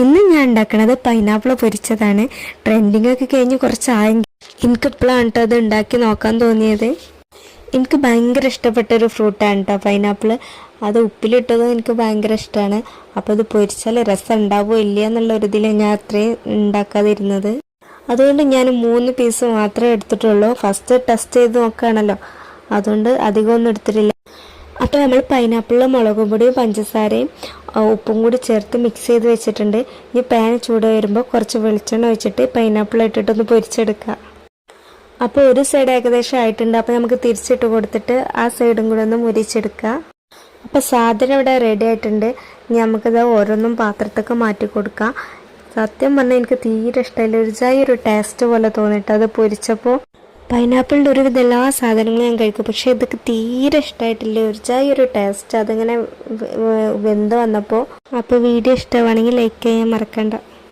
ഇന്ന് ഞാൻ ഉണ്ടാക്കുന്നത് പൈനാപ്പിൾ പൊരിച്ചതാണ്. ട്രെൻഡിങ് ഒക്കെ കഴിഞ്ഞ് കുറച്ചായെങ്കിൽ എനിക്കിപ്പോഴാണ് കേട്ടോ അത് ഉണ്ടാക്കി നോക്കാൻ തോന്നിയത്. എനിക്ക് ഭയങ്കര ഇഷ്ടപ്പെട്ടൊരു ഫ്രൂട്ടാണ് കേട്ടോ പൈനാപ്പിൾ. അത് ഉപ്പിലിട്ടതും എനിക്ക് ഭയങ്കര ഇഷ്ടമാണ്. അപ്പോൾ അത് പൊരിച്ചാൽ രസം ഉണ്ടാവുമോ ഇല്ല എന്നുള്ളൊരിതിൽ ഞാൻ അത്രയും ഉണ്ടാക്കാതിരുന്നത്. അതുകൊണ്ട് ഞാൻ 3 പീസ് മാത്രമേ എടുത്തിട്ടുള്ളൂ. ഫസ്റ്റ് ടെസ്റ്റ് ചെയ്ത് നോക്കുകയാണല്ലോ, അതുകൊണ്ട് അധികമൊന്നും എടുത്തിട്ടില്ല. അപ്പോൾ നമ്മൾ പൈനാപ്പിളിൽ മുളകും പൊടിയും പഞ്ചസാരയും ഉപ്പും കൂടി ചേർത്ത് മിക്സ് ചെയ്ത് വെച്ചിട്ടുണ്ട്. ഇനി പാൻ ചൂട് വരുമ്പോൾ കുറച്ച് വെളിച്ചെണ്ണ ഒഴിച്ചിട്ട് പൈനാപ്പിൾ ഇട്ടിട്ടൊന്ന് പൊരിച്ചെടുക്കുക. അപ്പോൾ ഒരു സൈഡ് ഏകദേശം ആയിട്ടുണ്ട്. അപ്പോൾ നമുക്ക് തിരിച്ചിട്ട് കൊടുത്തിട്ട് ആ സൈഡും കൂടെ ഒന്ന് മുരിച്ചെടുക്കുക. അപ്പോൾ സാധനം ഇവിടെ റെഡി ആയിട്ടുണ്ട്. ഇനി നമുക്കിത് ഓരോന്നും പാത്രത്തൊക്കെ മാറ്റി കൊടുക്കാം. സത്യം പറഞ്ഞാൽ എനിക്ക് തീരെ ഇഷ്ടമില്ല. ഒരു ടേസ്റ്റ് പോലെ തോന്നിയിട്ട് അത് പൊരിച്ചപ്പോൾ. പൈനാപ്പിളിൻ്റെ ഒരുവിധ എല്ലാ സാധനങ്ങളും ഞാൻ കഴിക്കും, പക്ഷേ ഇതൊക്കെ തീരെ ഇഷ്ടമായിട്ടില്ല. ഒരു ടേസ്റ്റ് അതിങ്ങനെ വെന്ത് വന്നപ്പോൾ. അപ്പോൾ വീഡിയോ ഇഷ്ടമാണെങ്കിൽ ലൈക്ക് ചെയ്യാൻ മറക്കണ്ട.